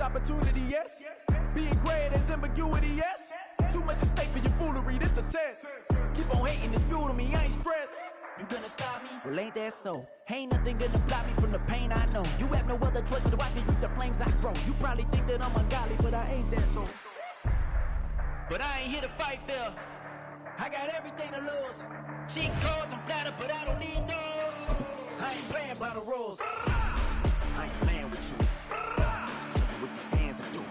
miss opportunity, yes. Being great is ambiguity, yes. Too much at stake for your foolery, this a test. Keep on hating, it's fuel to me, I ain't stressed. You gonna stop me? Well, ain't that so? Ain't nothing gonna block me from the pain I know. You have no other choice but to watch me reap the flames I grow. You probably think that I'm ungodly, but I ain't that though. But I ain't here to fight fair. I got everything to lose. Cheat codes, I'm flattered, but I don't need those. I ain't playing by the rules. I ain't playing with you. Show you what these hands are doing.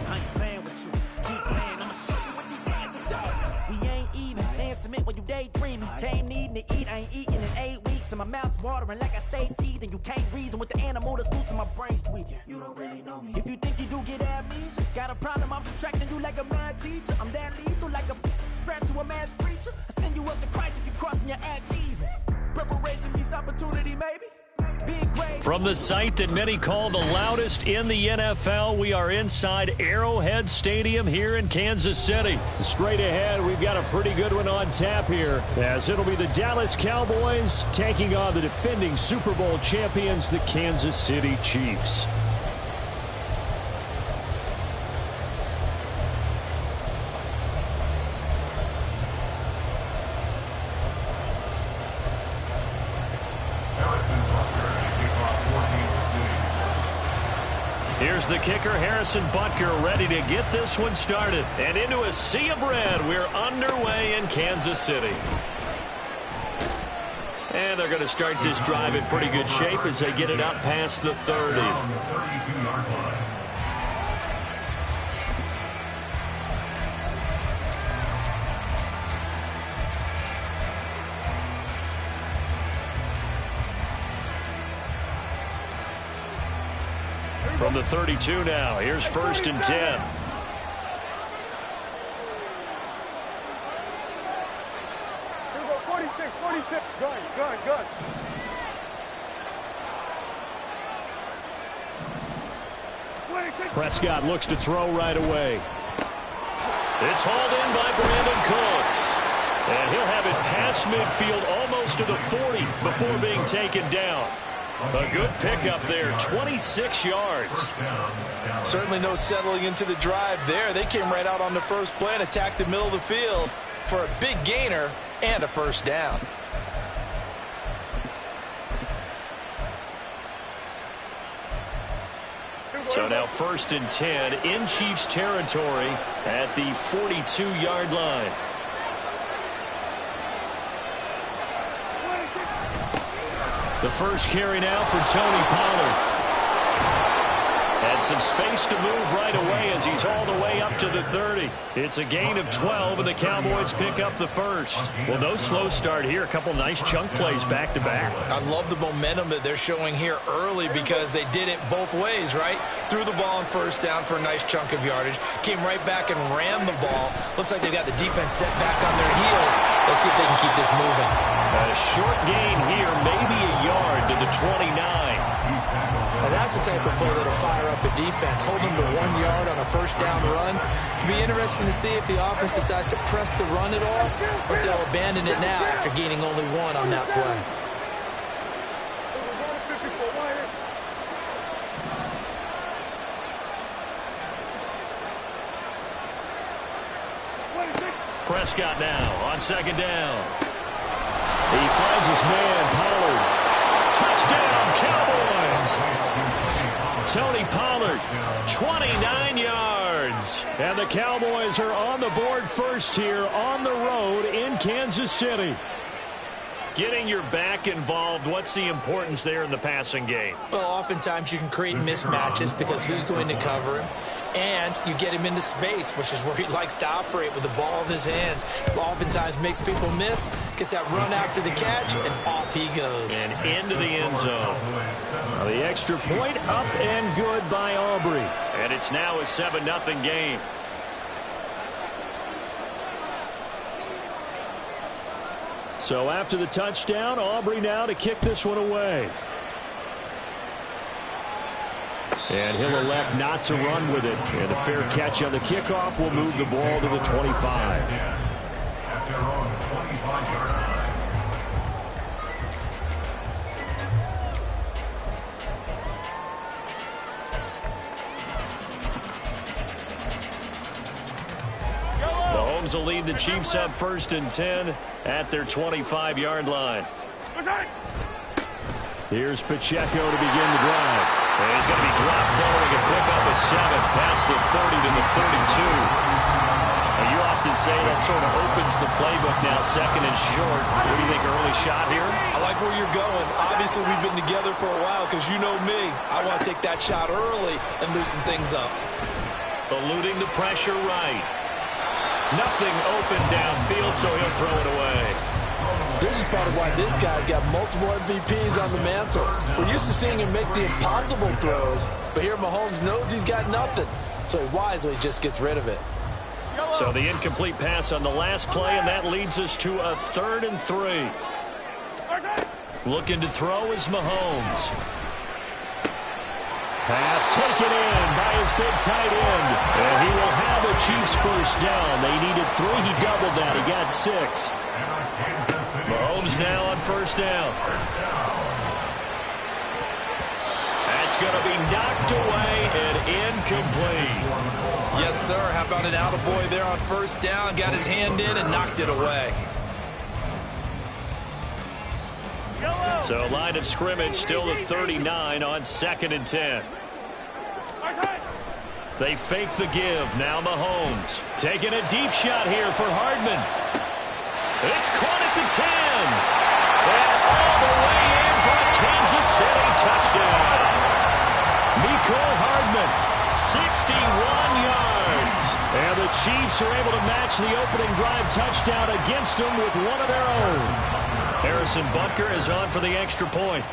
I ain't playing with you. Keep playing, I'ma show you what these hands are doing. We ain't even. Laying cement while you daydreaming. Came needing to eat, I ain't eating in 8 weeks. And my mouth's watering like I stay teeth. And you can't reason with the animal that's loose and my brain's tweaking. You don't really know me. If you think you do get amnesia, got a problem, I'm subtracting you like a mad teacher. I'm that lethal like a threat to a mass preacher. I send you up to Christ if you crossing your act evil. Preparation meets opportunity, maybe. From the site that many call the loudest in the NFL, we are inside Arrowhead Stadium here in Kansas City. Straight ahead, we've got a pretty good one on tap here, as it'll be the Dallas Cowboys taking on the defending Super Bowl champions, the Kansas City Chiefs. Here's the kicker, Harrison Butker, ready to get this one started. And into a sea of red, we're underway in Kansas City. And they're going to start this drive in pretty good shape as they get it up past the 30. From the 32 now, here's 1st and 10. Here we go, 46, gun. Prescott looks to throw right away. It's hauled in by Brandon Cooks. And he'll have it past midfield almost to the 40 before being taken down. A good pickup there, 26 yards. Certainly no settling into the drive there. They came right out on the first play and attacked the middle of the field for a big gainer and a first down. So now 1st and 10 in Chiefs territory at the 42-yard line. The first carry now for Tony Pollard. And some space to move right away as he's all the way up to the 30. It's a gain of 12, and the Cowboys pick up the first. Well, no slow start here. A couple nice chunk plays back-to-back. I love the momentum that they're showing here early because they did it both ways, right? Threw the ball on first down for a nice chunk of yardage. Came right back and ran the ball. Looks like they've got the defense set back on their heels. Let's see if they can keep this moving. A short gain here, maybe a yard to the 29. Now that's the type of play that'll fire up the defense. Hold them to 1 yard on a first down run. It'll be interesting to see if the offense decides to press the run at all or if they'll abandon it now after gaining only 1 on that play. Prescott now on 2nd down. He finds his man, Pollard. Touchdown, Cowboys! Tony Pollard, 29 yards. And the Cowboys are on the board first here on the road in Kansas City. Getting your back involved, what's the importance there in the passing game? Well, oftentimes you can create mismatches because who's going to cover him? And you get him into space, which is where he likes to operate with the ball in his hands. Oftentimes makes people miss, gets that run after the catch, and off he goes. And into the end zone. Now the extra point up and good by Aubrey. And it's now a 7-0 game. So after the touchdown, Aubrey now to kick this one away. And he'll elect not to run with it. And a fair catch on the kickoff will move the ball to the 25. Mahomes will lead the Chiefs up 1st and 10 at their 25-yard line. Here's Pacheco to begin the drive. And he's going to be dropped following a pickup of 7 past the 30 to the 32. And you often say that sort of opens the playbook now, 2nd and short. What do you think, early shot here? I like where you're going. Obviously, we've been together for a while because you know me. I want to take that shot early and loosen things up. Eluding the pressure right. Nothing open downfield, so he'll throw it away. This is part of why this guy's got multiple MVPs on the mantle. We're used to seeing him make the impossible throws, but here Mahomes knows he's got nothing, so he wisely just gets rid of it. So the incomplete pass on the last play, and that leads us to a 3rd and 3. Looking to throw is Mahomes. Pass taken in by his big tight end. And he will have the Chiefs 1st down. They needed 3. He doubled that. He got 6. Mahomes now on 1st down. That's going to be knocked away and incomplete. Yes, sir. How about an attaboy there on 1st down? Got his hand in and knocked it away. So line of scrimmage still the 39 on 2nd and 10. They fake the give. Now Mahomes taking a deep shot here for Hardman. It's caught at the 10. And all the way in for a Kansas City touchdown. Mecole Hardman, 61 yards. And the Chiefs are able to match the opening drive touchdown against them with one of their own. Harrison Butker is on for the extra point.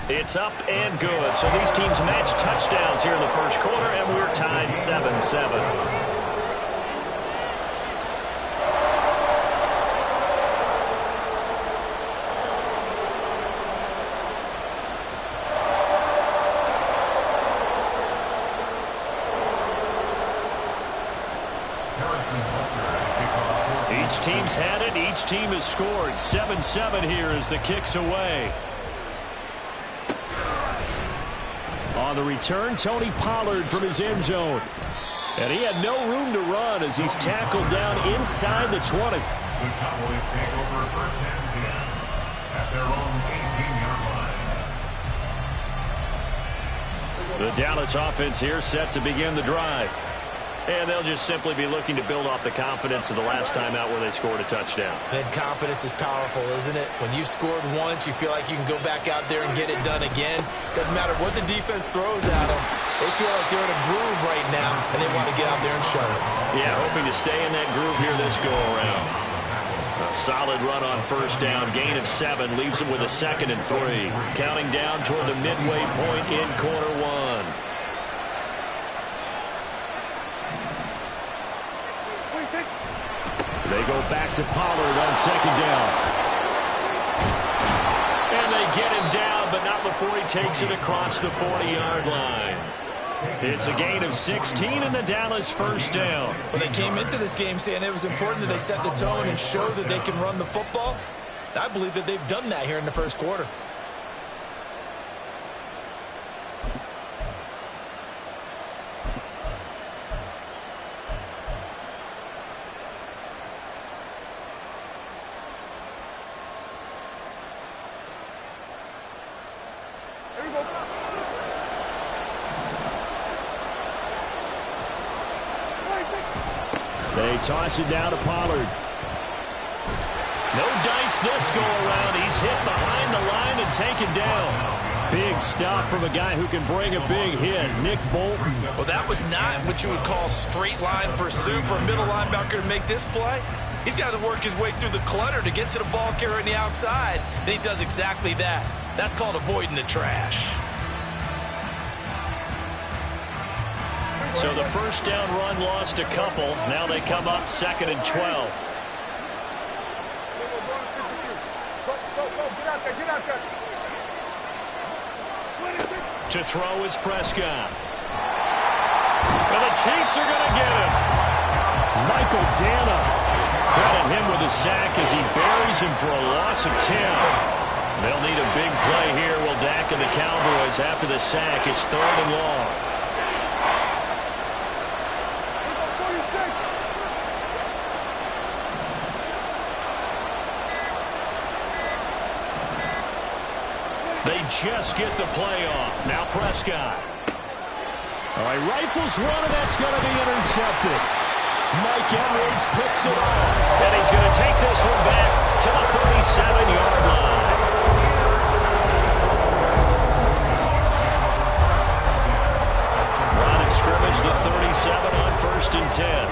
It's up and good. So these teams match touchdowns here in the 1st quarter, and we're tied 7-7. Each team's had it. Each team has scored. 7-7 here as the kick's away. On the return, Tony Pollard from his end zone. And he had no room to run as he's tackled down inside the 20. The Cowboys take over 1st and 10 at their own 18-yard line. The Dallas offense here set to begin the drive. And they'll just simply be looking to build off the confidence of the last time out where they scored a touchdown. Then confidence is powerful, isn't it? When you've scored once, you feel like you can go back out there and get it done again. Doesn't matter what the defense throws at them. They feel like they're in a groove right now, and they want to get out there and show it. Yeah, hoping to stay in that groove here this go-around. A solid run on 1st down. Gain of 7 leaves them with a 2nd and 3. Counting down toward the midway point in quarter 1. They go back to Pollard on 2nd down. And they get him down, but not before he takes it across the 40-yard line. It's a gain of 16 and the Dallas 1st down. Well, they came into this game saying it was important that they set the tone and show that they can run the football. I believe that they've done that here in the 1st quarter. They toss it down to Pollard. No dice this go-around. He's hit behind the line and taken down. Big stop from a guy who can bring a big hit, Nick Bolton. Well, that was not what you would call straight line pursuit for a middle linebacker to make this play. He's got to work his way through the clutter to get to the ball carrier on the outside, and he does exactly that. That's called avoiding the trash. So the 1st down run lost a couple. Now they come up 2nd and 12. To throw is Prescott. And the Chiefs are going to get him. Michael Dana. Credit him with a sack as he buries him for a loss of 10. They'll need a big play here. Will Dak and the Cowboys after the sack. It's 3rd and long. just get the play off. Now Prescott. All right, rifles one, and that's going to be intercepted. Mike Edwards picks it off. And he's going to take this one back to the 37-yard line. Line of scrimmage, the 37 on 1st and 10.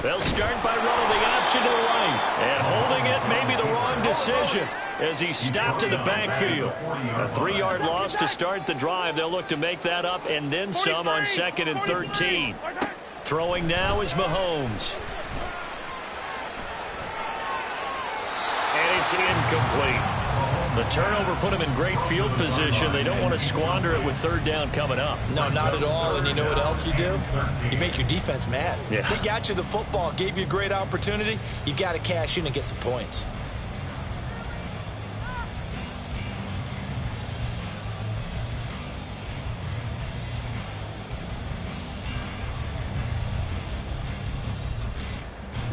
They'll start by running the option to the right. And holding it may be the wrong decision as he stopped in the backfield. A 3-yard loss to start the drive. They'll look to make that up and then some on 2nd and 13. Throwing now is Mahomes. And it's incomplete. The turnover put him in great field position. They don't want to squander it with 3rd down coming up. No, not at all. And you know what else you do? You make your defense mad. Yeah. They got you the football, gave you a great opportunity. You got to cash in and get some points.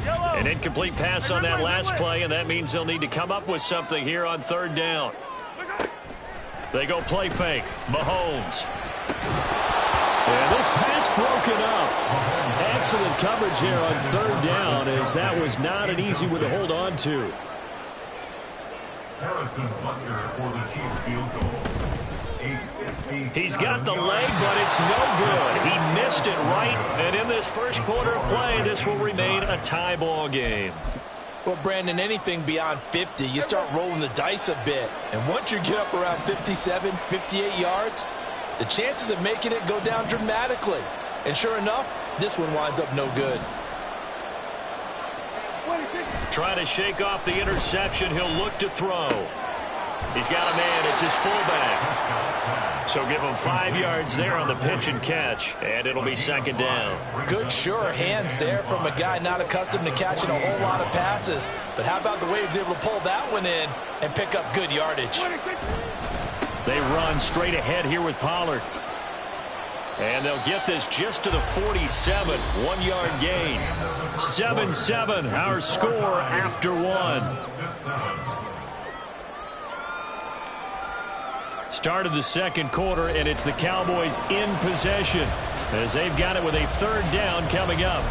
An incomplete pass on that last play, and that means they'll need to come up with something here on 3rd down. They go play fake. Mahomes. And this pass broken up. Excellent coverage here on 3rd down, as that was not an easy one to hold on to. Harrison Butker for the Chiefs field goal. He's got the leg, but it's no good. He missed it right, and in this first quarter of play, this will remain a tie ball game. Well, Brandon, anything beyond 50, you start rolling the dice a bit. And once you get up around 57, 58 yards, the chances of making it go down dramatically. And sure enough, this one winds up no good. Trying to shake off the interception. He'll look to throw. He's got a man. It's his fullback. So give him 5 yards there on the pitch and catch, and it'll be 2nd down. Good, sure hands there from a guy not accustomed to catching a whole lot of passes. But how about the way he was able to pull that one in and pick up good yardage? They run straight ahead here with Pollard. And they'll get this just to the 47. 1-yard gain. 7-7, our score after 1. Start of the second quarter, and it's the Cowboys in possession as they've got it with a 3rd down coming up.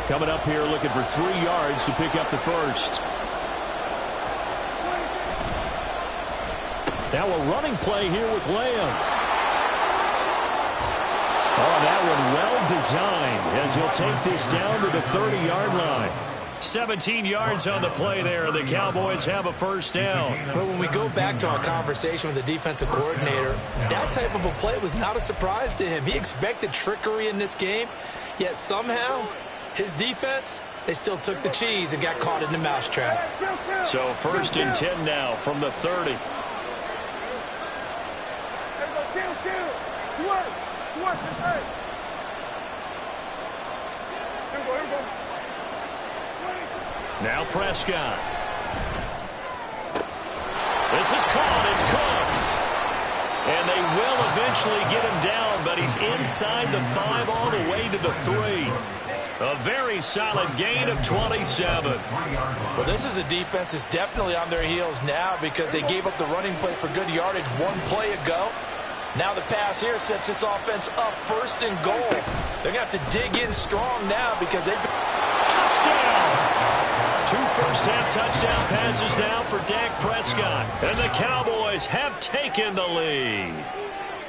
Coming up here looking for 3 yards to pick up the first. Now a running play here with Lamb. Oh, that one well designed as he'll take this down to the 30-yard line. 17 yards on the play there. The Cowboys have a 1st down. But when we go back to our conversation with the defensive coordinator, that type of a play was not a surprise to him. He expected trickery in this game, yet somehow his defense, they still took the cheese and got caught in the mousetrap. So 1st and 10 now from the 30. Now Prescott. This is caught. It's Cooks. And they will eventually get him down, but he's inside the 5 all the way to the 3. A very solid gain of 27. Well, this is a defense that's definitely on their heels now because they gave up the running play for good yardage 1 play ago. Now the pass here sets this offense up 1st and goal. They're going to have to dig in strong now because they've been... Touchdown! 2 first-half touchdown passes now for Dak Prescott. And the Cowboys have taken the lead.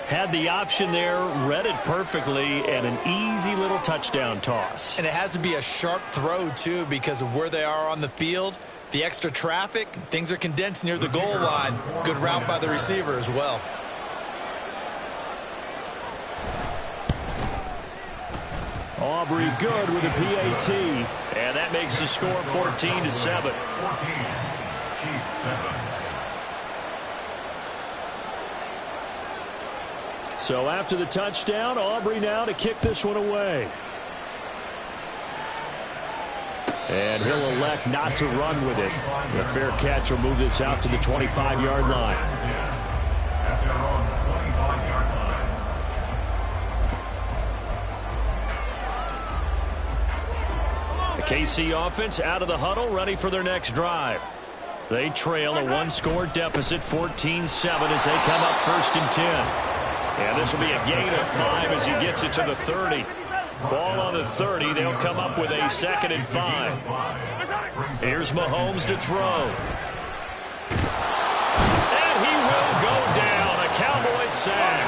Had the option there, read it perfectly, and an easy little touchdown toss. And it has to be a sharp throw, too, because of where they are on the field. The extra traffic, things are condensed near the goal line. Good route by the receiver as well. Aubrey good with a PAT. And that makes the score 14-7. 14. Chiefs 7. So after the touchdown, Aubrey now to kick this one away. And he'll elect not to run with it. The fair catch will move this out to the 25-yard line. At their own 25-yard line. The KC offense out of the huddle, ready for their next drive. They trail a one-score deficit, 14-7, as they come up 1st and 10. And this will be a gain of 5 as he gets it to the 30. Ball on the 30. They'll come up with a 2nd and 5. Here's Mahomes to throw. And he will go down. A Cowboys sack.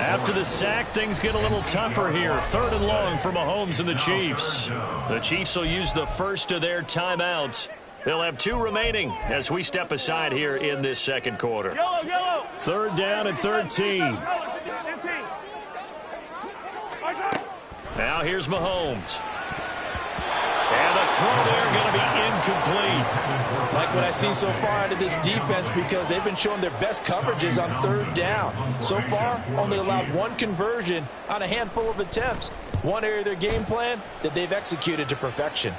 After the sack, things get a little tougher here. 3rd and long for Mahomes and the Chiefs. The Chiefs will use the first of their timeouts. They'll have 2 remaining as we step aside here in this 2nd quarter. 3rd down and 13. Now here's Mahomes. And the throw there going to be incomplete. Like what I've seen so far out of this defense, because they've been showing their best coverages on 3rd down. So far, only allowed 1 conversion on a handful of attempts. One area of their game plan that they've executed to perfection.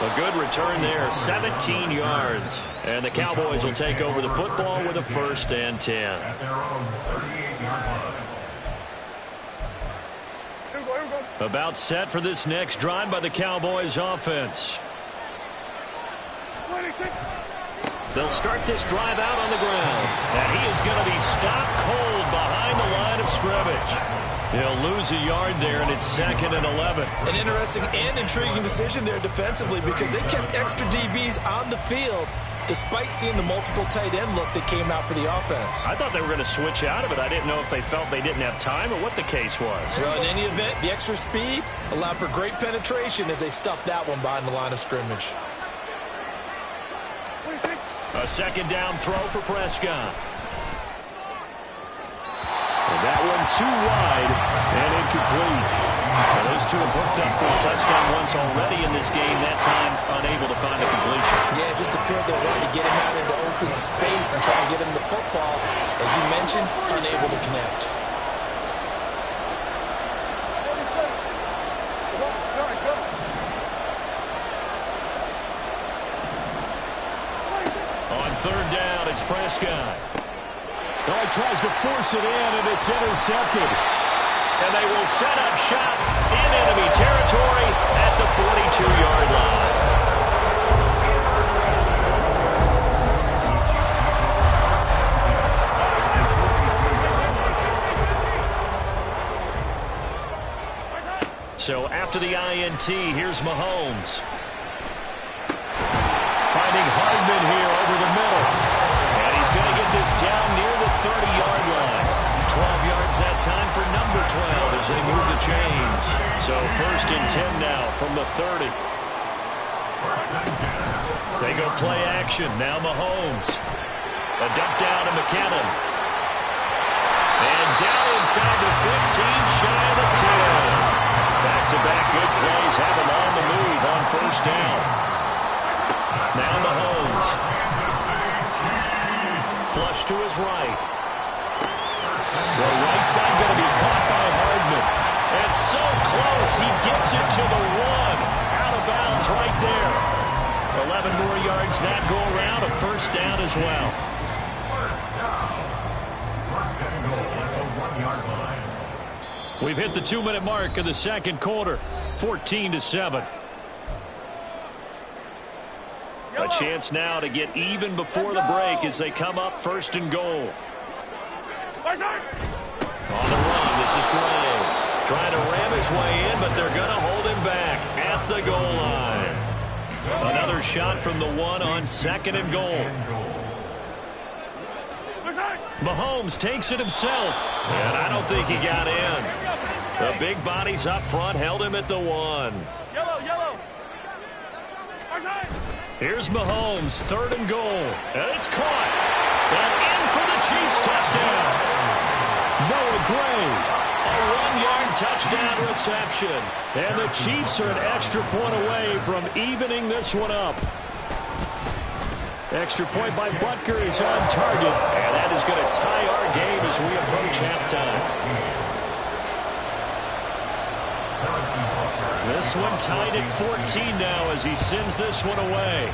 A good return there, 17 yards. And the Cowboys will take over the football with a 1st and 10. At their own 38-yard line. About set for this next drive by the Cowboys offense. They'll start this drive out on the ground. And he is going to be stopped cold behind the line of scrimmage. He'll lose a yard there, and it's 2nd and 11. An interesting and intriguing decision there defensively, because they kept extra DBs on the field despite seeing the multiple tight end look that came out for the offense. I thought they were going to switch out of it. I didn't know if they felt they didn't have time or what the case was. Well, in any event, the extra speed allowed for great penetration as they stuffed that one behind the line of scrimmage. A 2nd down throw for Prescott. And that one too wide and incomplete. Well, those two have hooked up for a touchdown once already in this game. That time unable to find a completion. Yeah, it just appeared they wanted to get him out into open space and try and get him the football. As you mentioned, unable to connect. On 3rd down, it's Prescott. Oh, he tries to force it in, and it's intercepted. And they will set up shop in enemy territory at the 42-yard line. So after the INT, here's Mahomes. Finding Hardman here over the middle. And he's going to get this down near the 30-yard line. 12 yards that time for number 12 as they move the chains. So 1st and 10 now from the 30. They go play action. Now Mahomes. A dump down to McKinnon. And down inside the 15, shy of the 10. Back-to-back good plays have him on the move on 1st down. Now Mahomes. Flush to his right. The right side going to be caught by Hardman. And so close, he gets it to the 1. Out of bounds right there. 11 more yards that go around, a 1st down as well. First and goal at the 1-yard line. We've hit the 2-minute mark of the 2nd quarter, 14-7. A chance now to get even before the break as they come up 1st and goal. On the run, this is Gray. Trying to ram his way in, but they're going to hold him back at the goal line. Another shot from the 1 on 2nd and goal. Mahomes takes it himself, and I don't think he got in. The big bodies up front held him at the 1. Here's Mahomes, 3rd and goal, and it's caught. And in for the Chiefs touchdown. Noah Gray, a 1-yard touchdown reception. And the Chiefs are an extra point away from evening this one up. Extra point by Butker is on target, and that is going to tie our game as we approach halftime. This one tied at 14 now as he sends this one away.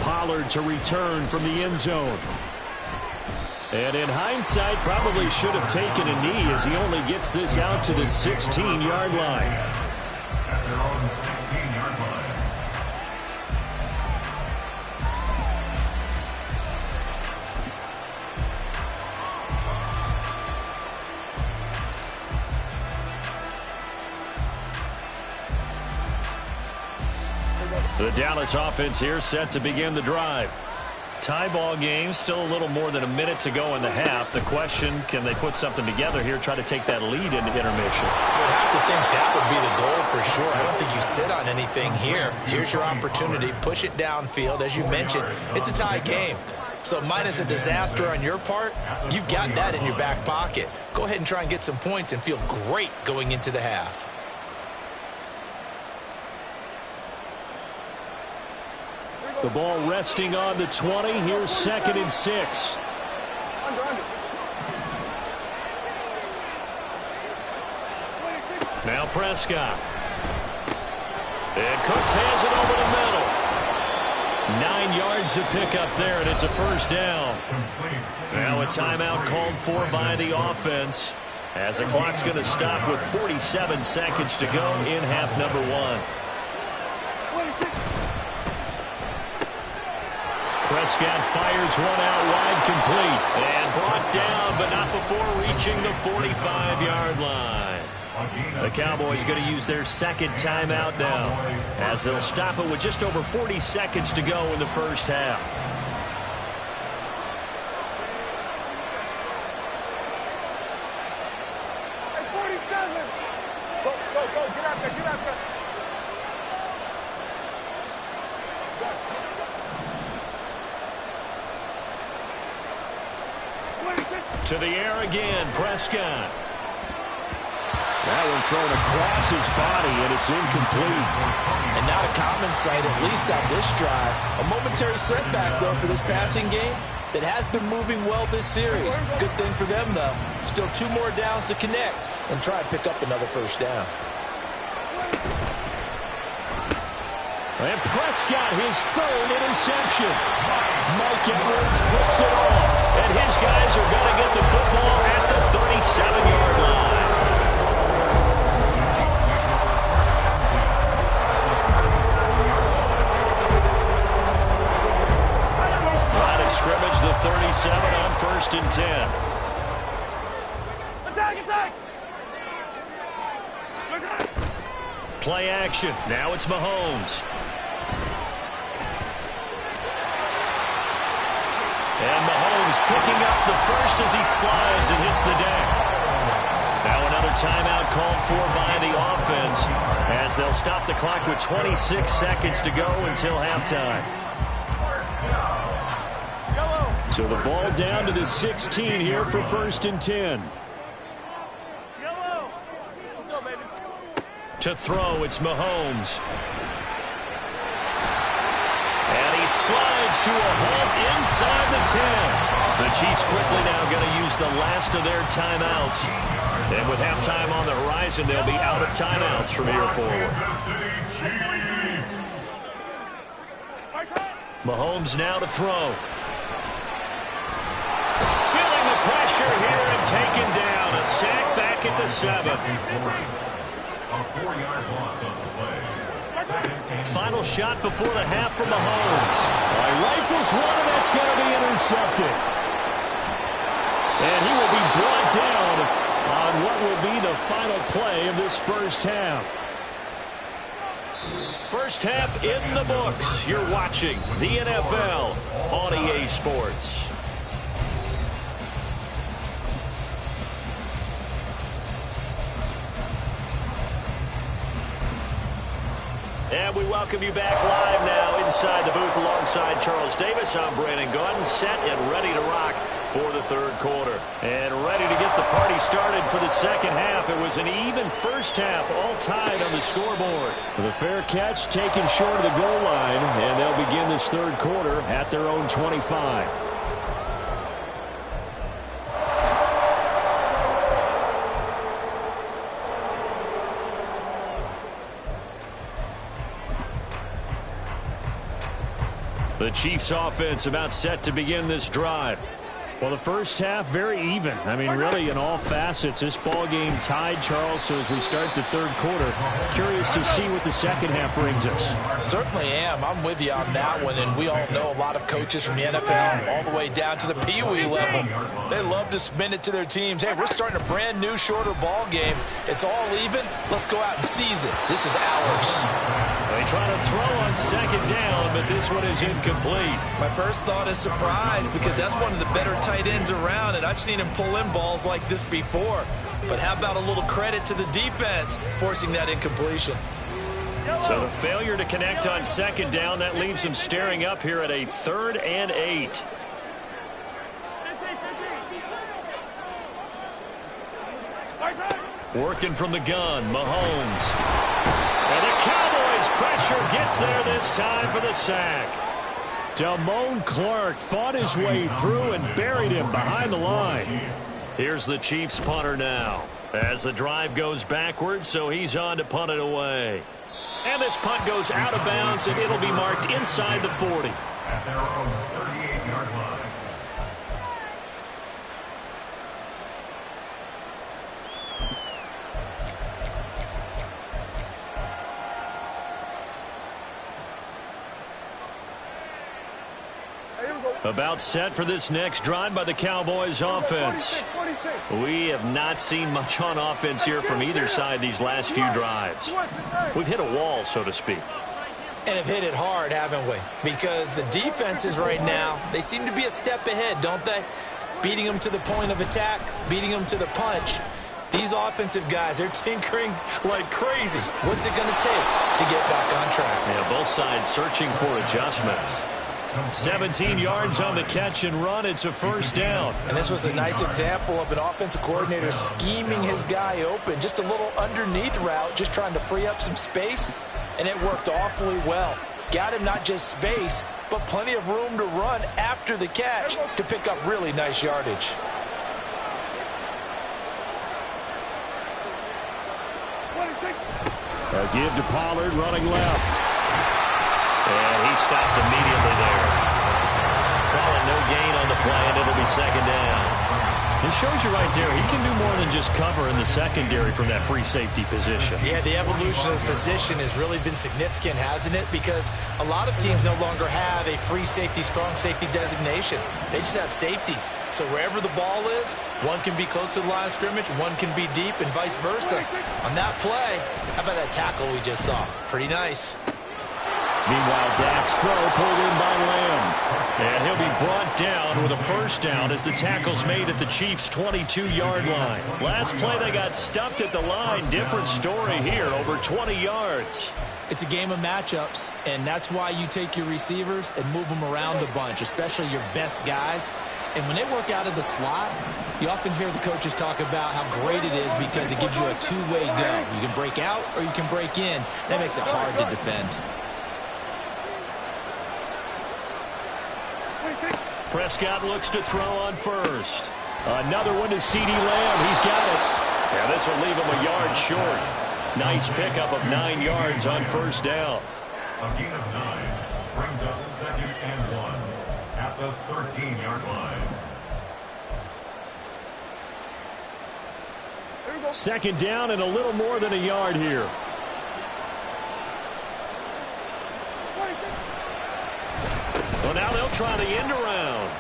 Pollard to return from the end zone. And in hindsight, probably should have taken a knee as he only gets this out to the 16-yard line. At their own 16-yard line. The Dallas offense here set to begin the drive. Tie ball game, still a little more than a minute to go in the half. The question, can they put something together here, try to take that lead into intermission? I would have to think that would be the goal for sure. I don't think you sit on anything here. Here's your opportunity. Push it downfield. As you mentioned, it's a tie game. So minus a disaster on your part, you've got that in your back pocket. Go ahead and try and get some points and feel great going into the half. The ball resting on the 20. Here's 2nd and 6. Now Prescott. And Cooks has it over the middle. 9 yards to pick up there, and it's a first down. Now a timeout called for by the offense as the clock's going to stop with 47 seconds to go in half number 1. Prescott fires one out wide, complete, and brought down, but not before reaching the 45-yard line. The Cowboys going to use their second timeout now, as they'll stop it with just over 40 seconds to go in the first half. Hey, 47! Go, get out there, get out there. To the air again, Prescott. That one thrown across his body, and it's incomplete. And not a common sight, at least on this drive. A momentary setback, though, for this passing game that has been moving well this series. Good thing for them, though. Still 2 more downs to connect and try and pick up another first down. And Prescott, his 3rd interception. Mike Edwards picks it off, and his guys are going to get the football at the 37-yard line. Line of scrimmage, the 37 on 1st and 10. Attack! Play action. Now it's Mahomes. And Mahomes picking up the first as he slides and hits the deck. Now another timeout called for by the offense as they'll stop the clock with 26 seconds to go until halftime. So the ball down to the 16 here for 1st and 10. To throw, it's Mahomes. And he slides to a halt inside the 10. The Chiefs quickly now going to use the last of their timeouts. And with halftime on the horizon, they'll be out of timeouts from here forward. Mahomes now to throw. Feeling the pressure here and taken down. A sack back at the 7. A 4-yard loss on the play. Final shot before the half from Mahomes. Rifles one, and that's going to be intercepted. And he will be brought down on what will be the final play of this first half. First half in the books. You're watching the NFL on EA Sports. And we welcome you back live now inside the booth alongside Charles Davis. I'm Brandon Gordon, set and ready to rock for the 3rd quarter. And ready to get the party started for the second half. It was an even first half, all tied on the scoreboard. The fair catch taken short of the goal line, and they'll begin this third quarter at their own 25. The Chiefs offense about set to begin this drive. Well, the first half, very even. I mean, really, in all facets, this ball game tied, Charles. So as we start the third quarter, curious to see what the second half brings us. Certainly am. I'm with you on that one. And we all know a lot of coaches from the NFL all the way down to the Pee Wee level. They love to spin it to their teams. Hey, we're starting a brand new, shorter ball game. It's all even. Let's go out and seize it. This is ours. They try to throw on second down, but this one is incomplete. My first thought is surprise because that's one of the better tight ends around, and I've seen him pull in balls like this before. But how about a little credit to the defense forcing that incompletion? So the failure to connect on second down, that leaves them staring up here at a 3rd and 8. Working from the gun, Mahomes. And the Cowboys pressure gets there this time for the sack. Damone Clark fought his way through and buried him behind the line. Here's the Chiefs punter now as the drive goes backwards, so he's on to punt it away. And this punt goes out of bounds, and it'll be marked inside the 40. At their own 38-yard line. About set for this next drive by the Cowboys offense. We have not seen much on offense here from either side these last few drives. We've hit a wall, so to speak. And have hit it hard, haven't we? Because the defenses right now, they seem to be a step ahead, don't they? Beating them to the point of attack, beating them to the punch. These offensive guys, they're tinkering like crazy. What's it going to take to get back on track? Yeah, both sides searching for adjustments. 17 yards on the catch and run. It's a first down. And this was a nice example of an offensive coordinator scheming his guy open. Just a little underneath route, just trying to free up some space, and it worked awfully well. Got him not just space, but plenty of room to run after the catch to pick up really nice yardage. A give to Pollard running left. And he stopped immediately there. Calling no gain on the play, and it'll be second down. It shows you right there, he can do more than just cover in the secondary from that free safety position. Yeah, the evolution of the position has really been significant, hasn't it? Because a lot of teams no longer have a free safety, strong safety designation. They just have safeties. So wherever the ball is, one can be close to the line of scrimmage, one can be deep, and vice versa. On that play, how about that tackle we just saw? Pretty nice. Meanwhile, Dak's throw pulled in by Lamb. And he'll be brought down with a first down as the tackle's made at the Chiefs' 22-yard line. Last play, they got stuffed at the line. Different story here, over 20 yards. It's a game of matchups, and that's why you take your receivers and move them around a bunch, especially your best guys. And when they work out of the slot, you often hear the coaches talk about how great it is because it gives you a two-way go. You can break out or you can break in. That makes it hard to defend. Prescott looks to throw on first. Another one to CeeDee Lamb. He's got it. Yeah, this will leave him a yard short. Nice pickup of 9 yards on first down. A gain of 9 brings up 2nd and 1 at the 13-yard line. Second down and a little more than a yard here. Well, now they'll try the end around.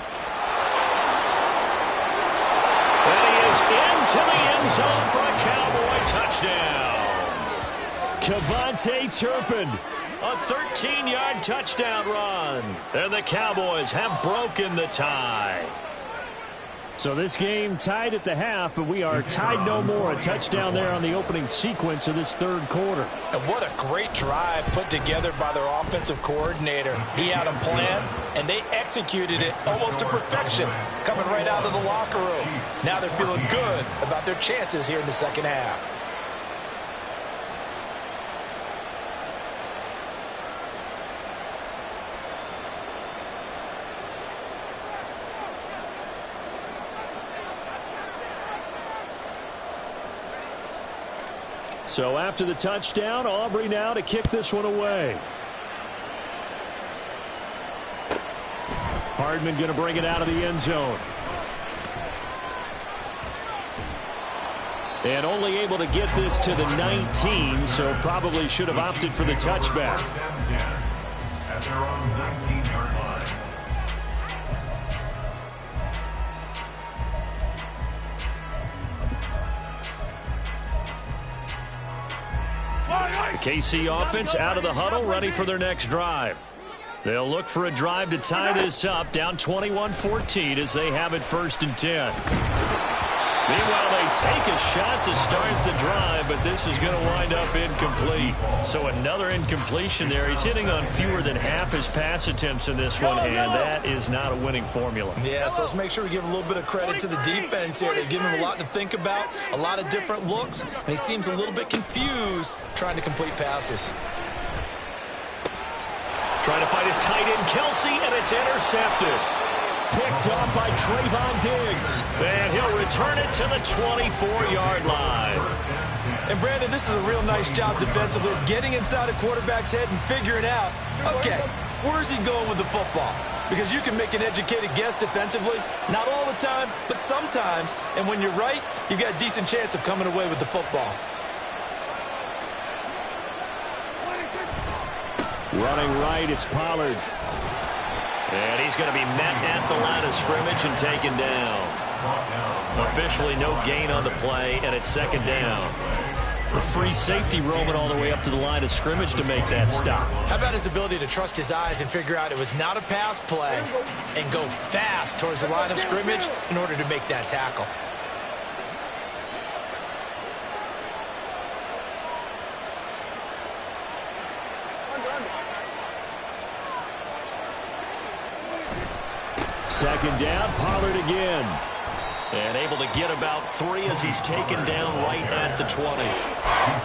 And he is into the end zone for a Cowboy touchdown. KaVontae Turpin, a 13-yard touchdown run. And the Cowboys have broken the tie. So this game tied at the half, but we are tied no more. A touchdown there on the opening sequence of this third quarter. And what a great drive put together by their offensive coordinator. He had a plan, and they executed it almost to perfection, coming right out of the locker room. Now they're feeling good about their chances here in the second half. So after the touchdown, Aubrey now to kick this one away. Hardman going to bring it out of the end zone. And only able to get this to the 19, so probably should have opted for the touchback. At their own 19-yard line. The KC offense out of the huddle, ready for their next drive. They'll look for a drive to tie this up, down 21-14 as they have it 1st and 10. Meanwhile, they take a shot to start the drive, but this is going to wind up incomplete. So another incompletion there. He's hitting on fewer than half his pass attempts in this one, and that is not a winning formula. Yeah, so let's make sure we give a little bit of credit to the defense here. They've given him a lot to think about, a lot of different looks, and he seems a little bit confused trying to complete passes. Trying to find his tight end, Kelsey, and it's intercepted. Picked up by Trayvon Diggs. And he'll return it to the 24-yard line. And, Brandon, this is a real nice job defensively of getting inside a quarterback's head and figuring out, okay, where's he going with the football? Because you can make an educated guess defensively, not all the time, but sometimes. And when you're right, you've got a decent chance of coming away with the football. Running right, it's Pollard. And he's going to be met at the line of scrimmage and taken down. Officially no gain on the play, and it's 2nd down. The free safety roaming all the way up to the line of scrimmage to make that stop. How about his ability to trust his eyes and figure out it was not a pass play and go fast towards the line of scrimmage in order to make that tackle. Second down, Pollard again. And able to get about 3 as he's taken down right at the 20.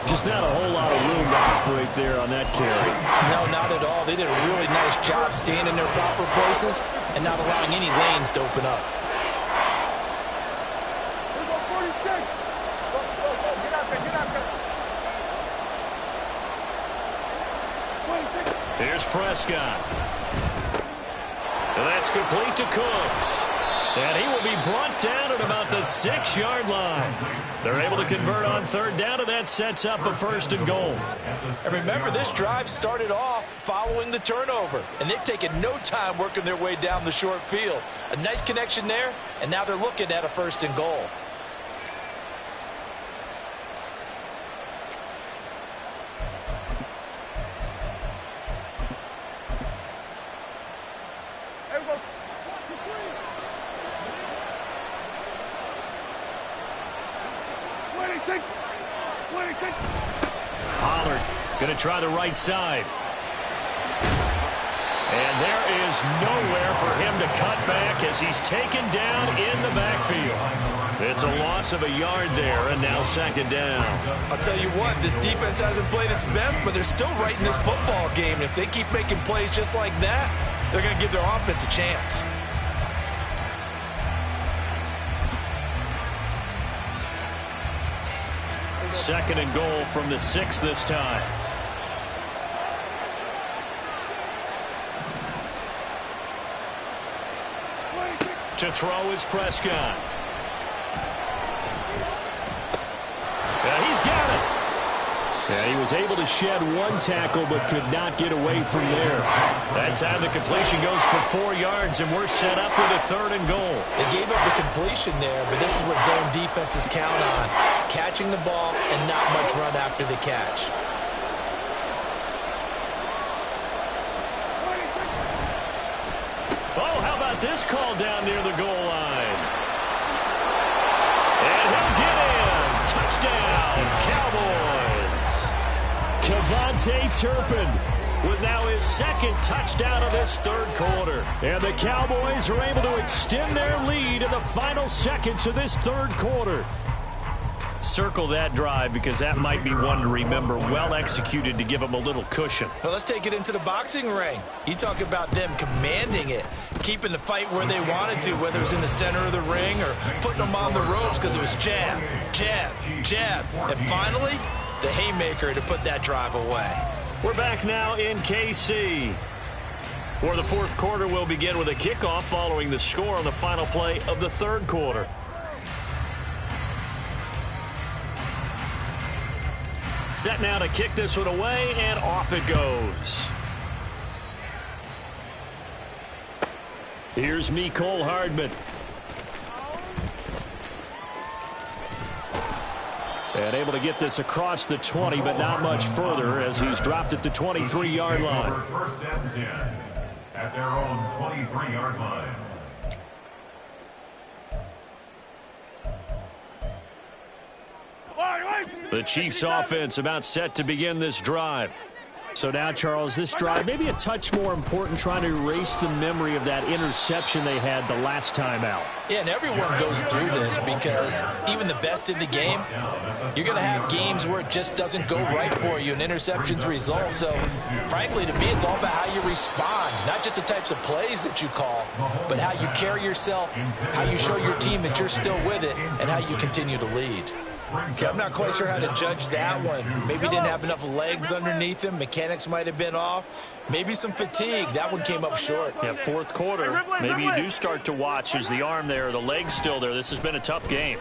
Just not a whole lot of room to operate there on that carry. No, not at all. They did a really nice job staying in their proper places and not allowing any lanes to open up. Here's Prescott. And that's complete to Cooks. And he will be brought down at about the 6-yard line. They're able to convert on 3rd down, and that sets up a 1st and goal. And remember, this drive started off following the turnover, and they've taken no time working their way down the short field. A nice connection there, and now they're looking at a 1st and goal. Pollard going to try the right side. And there is nowhere for him to cut back as he's taken down in the backfield. It's a loss of a yard there, and now 2nd down. I'll tell you what, this defense hasn't played its best, but they're still right in this football game. If they keep making plays just like that, they're going to give their offense a chance. Second and goal from the 6 this time. To throw is Prescott. And he's got it. And he was able to shed 1 tackle but could not get away from there. That time the completion goes for 4 yards, and we're set up with a 3rd and goal. They gave up the completion there, but this is what zone defenses count on. Catching the ball and not much run after the catch. Oh, how about this call down near the goal line? KJ Turpin with now his second touchdown of this third quarter. And the Cowboys are able to extend their lead in the final seconds of this third quarter. Circle that drive because that might be one to remember. Well executed to give them a little cushion. Well, let's take it into the boxing ring. You talk about them commanding it, keeping the fight where they wanted to, whether it was in the center of the ring or putting them on the ropes because it was jab, jab, jab. And finally, the haymaker to put that drive away. We're back now in KC, where the fourth quarter will begin with a kickoff following the score on the final play of the third quarter. Set now to kick this one away, and off it goes. Here's Mecole Hardman. And able to get this across the 20, but not much further as he's dropped at the 23-yard line. First and 10 at their own 23-yard line. The Chiefs offense about set to begin this drive. So now, Charles, this drive maybe a touch more important, trying to erase the memory of that interception they had the last time out. Yeah, and everyone goes through this because even the best in the game, you're going to have games where it just doesn't go right for you, and interceptions result. So, frankly, to me, it's all about how you respond, not just the types of plays that you call, but how you carry yourself, how you show your team that you're still with it, and how you continue to lead. Okay, I'm not quite sure how to judge that one. Maybe didn't have enough legs underneath him. Mechanics might have been off. Maybe some fatigue. That one came up short. Yeah, fourth quarter, maybe you do start to watch. Is the arm there, the leg's still there? This has been a tough game.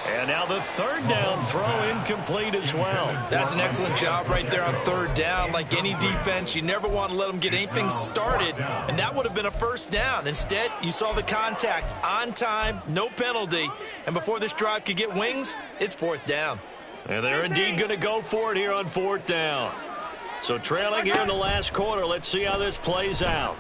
And now the third down throw incomplete as well. That's an excellent job right there on third down. Like any defense, you never want to let them get anything started, and that would have been a first down. Instead, you saw the contact on time, no penalty, and before this drive could get wings, it's fourth down. And they're indeed going to go for it here on fourth down. So trailing here in the last quarter, let's see how this plays out.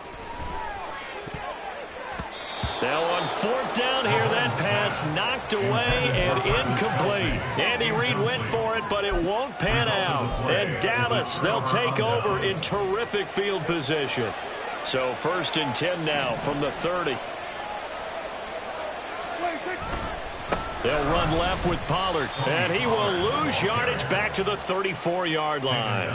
Now on fourth down here, that pass knocked away and incomplete. Andy Reid went for it, but it won't pan out. And Dallas, they'll take over in terrific field position. So first and 10 now from the 30. They'll run left with Pollard, and he will lose yardage back to the 34-yard line.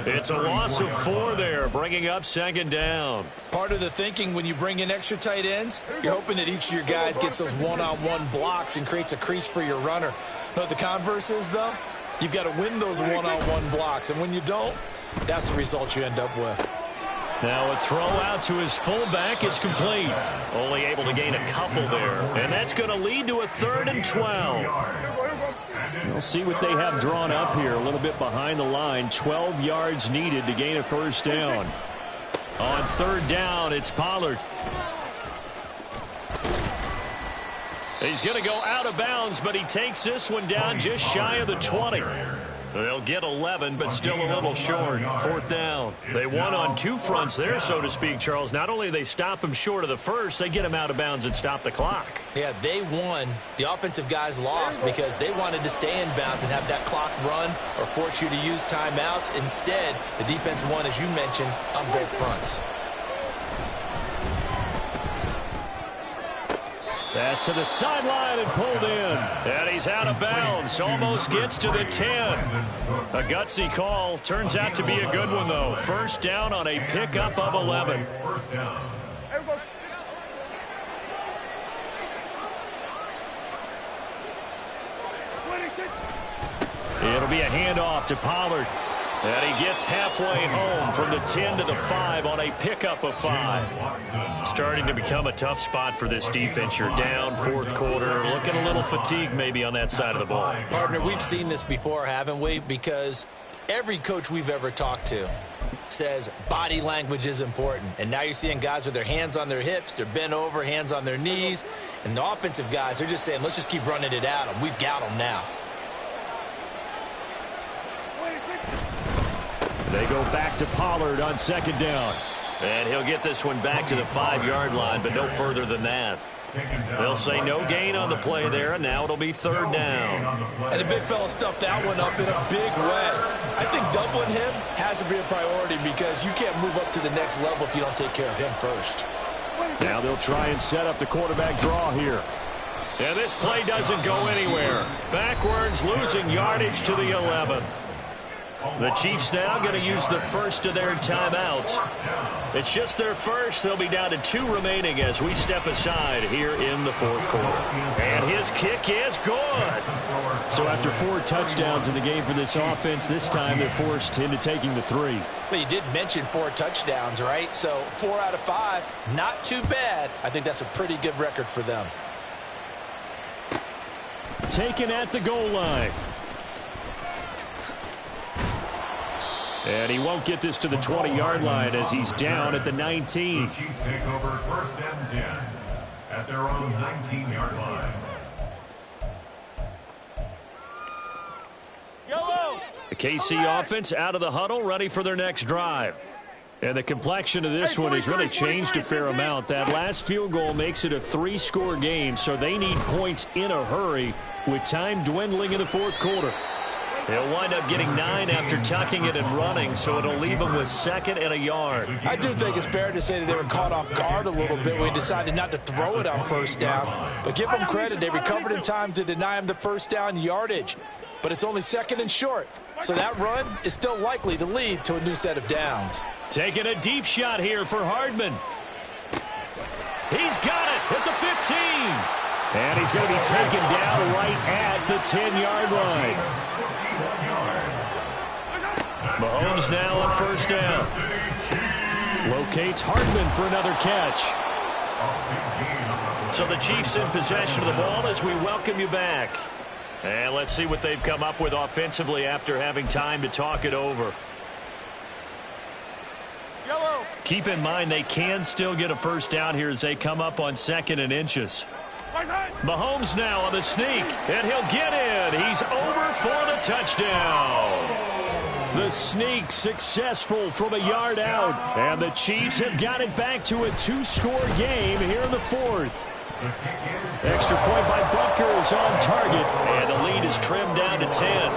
It's a loss of 4 there, bringing up second down. Part of the thinking when you bring in extra tight ends, you're hoping that each of your guys gets those one-on-one blocks and creates a crease for your runner. You know what the converse is, though? You've got to win those one-on-one blocks, and when you don't, that's the result you end up with. Now a throw out to his fullback is complete. Only able to gain a couple there. And that's going to lead to a 3rd and 12. We'll see what they have drawn up here. A little bit behind the line. 12 yards needed to gain a first down. On third down, it's Pollard. He's going to go out of bounds, but he takes this one down just shy of the 20. They'll get 11, but still a little short. Fourth down. They won on 2 fronts there, so to speak, Charles. Not only do they stop him short of the first, they get him out of bounds and stop the clock. Yeah, they won. The offensive guys lost because they wanted to stay in bounds and have that clock run or force you to use timeouts. Instead, the defense won, as you mentioned, on both fronts. Pass to the sideline and pulled in. And he's out of bounds. Almost gets to the 10. A gutsy call. Turns out to be a good one, though. First down on a pickup of 11. First down. It'll be a handoff to Pollard. And he gets halfway home from the 10 to the 5 on a pickup of 5. Starting to become a tough spot for this defense. You're down fourth quarter. Looking a little fatigued maybe on that side of the ball. Partner, we've seen this before, haven't we? Because every coach we've ever talked to says body language is important. And now you're seeing guys with their hands on their hips, they're bent over, hands on their knees. And the offensive guys, they're just saying, let's just keep running it at them. We've got them now. They go back to Pollard on second down. And he'll get this one back to the 5-yard line, but no further than that. They'll say no gain on the play there, and now it'll be third down. And the big fella stuffed that one up in a big way. I think doubling him has to be a priority because you can't move up to the next level if you don't take care of him first. Now they'll try and set up the quarterback draw here. And this play doesn't go anywhere. Backwards, losing yardage to the 11. The Chiefs now going to use the first of their timeouts. It's just their first. They'll be down to 2 remaining as we step aside here in the fourth quarter. And his kick is good. So after 4 touchdowns in the game for this offense, this time they're forced into taking the 3. But you did mention 4 touchdowns, right? So 4 out of 5, not too bad. I think that's a pretty good record for them. Taken at the goal line. And he won't get this to the 20-yard line as he's down at the 19. The Chiefs take over first and 10 at their own 19-yard line. The KC offense out of the huddle, ready for their next drive. And the complexion of this one has really changed a fair amount. That last field goal makes it a 3-score game, so they need points in a hurry with time dwindling in the fourth quarter. They'll wind up getting 9 after tucking it and running, so it'll leave them with 2nd and a yard. I do think it's fair to say that they were caught off guard a little bit when we decided not to throw it on first down. But give them credit. They recovered in time to deny him the first down yardage. But it's only 2nd and short, so that run is still likely to lead to a new set of downs. Taking a deep shot here for Hardman. He's got it at the 15. And he's going to be taken down right at the 10-yard line. Mahomes now on first down. Locates Hardman for another catch. So the Chiefs in possession of the ball as we welcome you back. And let's see what they've come up with offensively after having time to talk it over. Keep in mind they can still get a first down here as they come up on 2nd and inches. Mahomes now on the sneak, and he'll get in. He's over for the touchdown. The sneak successful from a yard out, and the Chiefs have got it back to a 2-score game here in the fourth. Extra point by Butker is on target, and the lead is trimmed down to 10.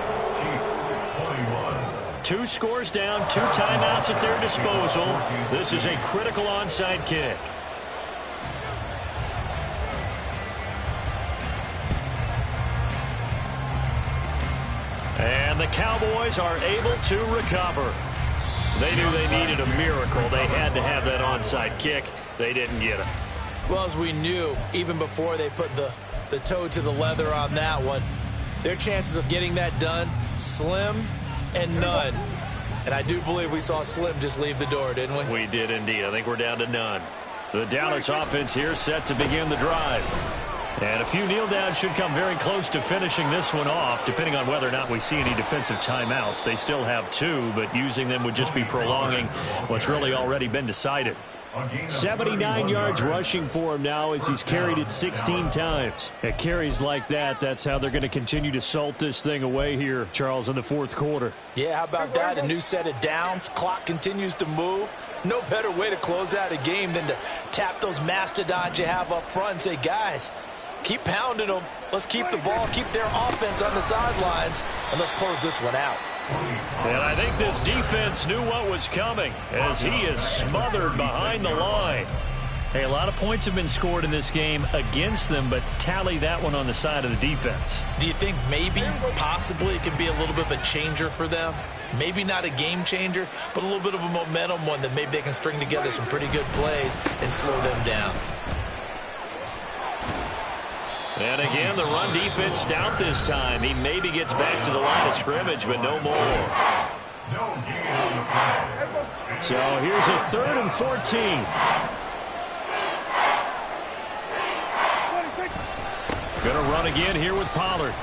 2 scores down, 2 timeouts at their disposal. This is a critical onside kick. And the Cowboys are able to recover. They knew they needed a miracle. They had to have that onside kick. They didn't get it. Well, as we knew, even before they put the toe to the leather on that one, their chances of getting that done, slim and none. And I do believe we saw Slim just leave the door, didn't we? We did indeed. I think we're down to none. The Dallas offense here set to begin the drive. And a few kneel downs should come very close to finishing this one off, depending on whether or not we see any defensive timeouts. They still have 2, but using them would just be prolonging what's really already been decided. 79 yards rushing for him now as he's carried it 16 times. At carries like that, that's how they're going to continue to salt this thing away here, Charles, in the fourth quarter. Yeah, how about that? A new set of downs. Clock continues to move. No better way to close out a game than to tap those mastodons you have up front and say, guys, keep pounding them. Let's keep the ball, keep their offense on the sidelines, and let's close this one out. And I think this defense knew what was coming as he is smothered behind the line. Hey, a lot of points have been scored in this game against them, but tally that one on the side of the defense. Do you think maybe, possibly, it could be a little bit of a changer for them? Maybe not a game changer, but a little bit of a momentum one that maybe they can string together some pretty good plays and slow them down. And again, the run defense stout this time. He maybe gets back to the line of scrimmage, but no more. So here's a 3rd and 14. Going to run again here with Pollard.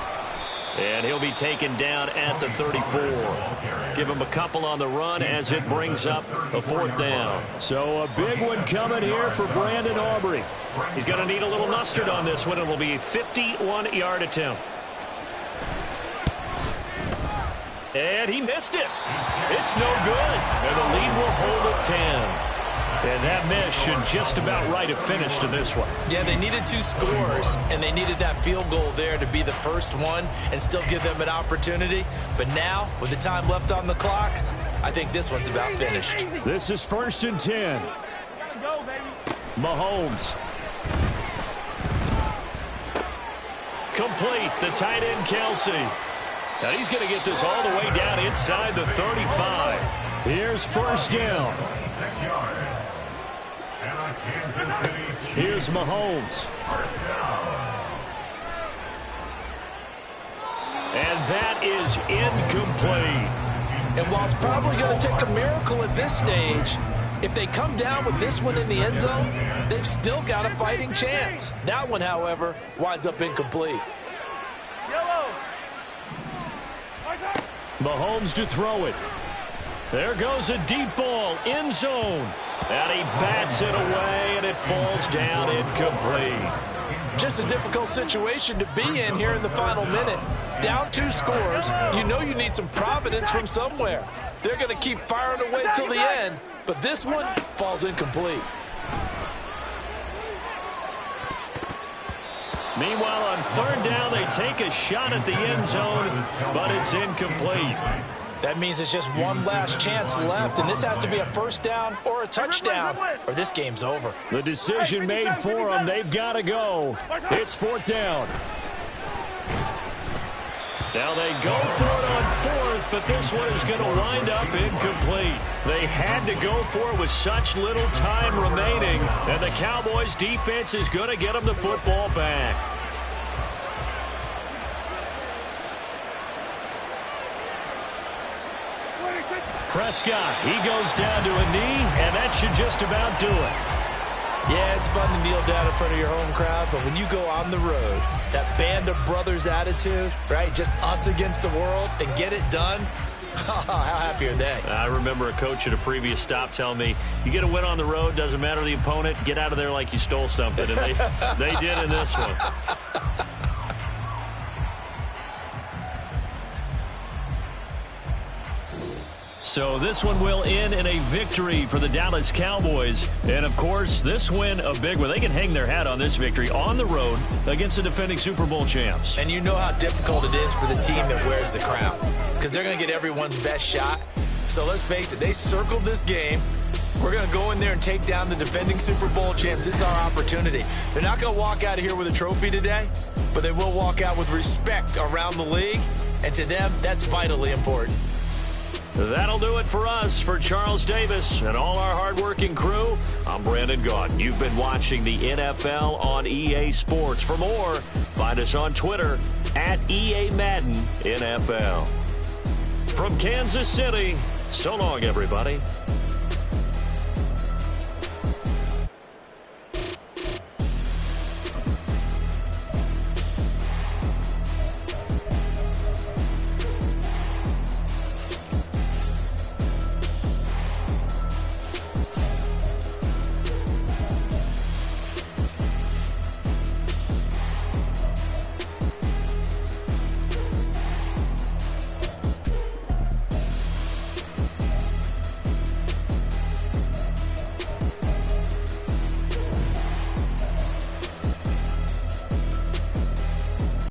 And he'll be taken down at the 34. Give him a couple on the run as it brings up a 4th down. So a big one coming here for Brandon Aubrey. He's going to need a little mustard on this one. It will be a 51-yard attempt. And he missed it. It's no good. And the lead will hold at 10. And that miss should just about write a finish to this one. Yeah, they needed 2 scores, and they needed that field goal there to be the first one and still give them an opportunity. But now, with the time left on the clock, I think this one's about finished. This is 1st and 10. Go, baby. Mahomes. Complete, the tight end, Kelsey. Now he's going to get this all the way down inside the 35. Here's 1st down. 6 yards. And a Kansas City Chiefs. Here's Mahomes. 1st down. And that is incomplete. And while it's probably going to take a miracle at this stage, if they come down with this one in the end zone, they've still got a fighting chance. That one, however, winds up incomplete. Yellow. Mahomes to throw it. There goes a deep ball, end zone. And he bats it away, and it falls down incomplete. Just a difficult situation to be in here in the final minute. Down 2 scores, you know you need some providence from somewhere. They're going to keep firing away till the end, but this one falls incomplete. Meanwhile, on 3rd down, they take a shot at the end zone, but it's incomplete. That means it's just one last chance left, and this has to be a 1st down or a touchdown, or this game's over. The decision made for them. They've got to go. It's 4th down. Now they go for it on 4th, but this one is going to wind up incomplete. They had to go for it with such little time remaining, and the Cowboys' defense is going to get them the football back. Prescott, he goes down to a knee, and that should just about do it. Yeah, it's fun to kneel down in front of your home crowd, but when you go on the road, that band of brothers attitude, right, just us against the world, and get it done, how happy are they? I remember a coach at a previous stop telling me, you get a win on the road, doesn't matter the opponent, get out of there like you stole something, and they did in this one. So this one will end in a victory for the Dallas Cowboys. And, of course, this win a big one. They can hang their hat on this victory on the road against the defending Super Bowl champs. And you know how difficult it is for the team that wears the crown, because they're going to get everyone's best shot. So let's face it, they circled this game. We're going to go in there and take down the defending Super Bowl champs. This is our opportunity. They're not going to walk out of here with a trophy today, but they will walk out with respect around the league. And to them, that's vitally important. That'll do it for us. For Charles Davis and all our hardworking crew, I'm Brandon Gaudin. You've been watching the NFL on EA Sports. For more, find us on Twitter at EA Madden NFL. From Kansas City, so long, everybody.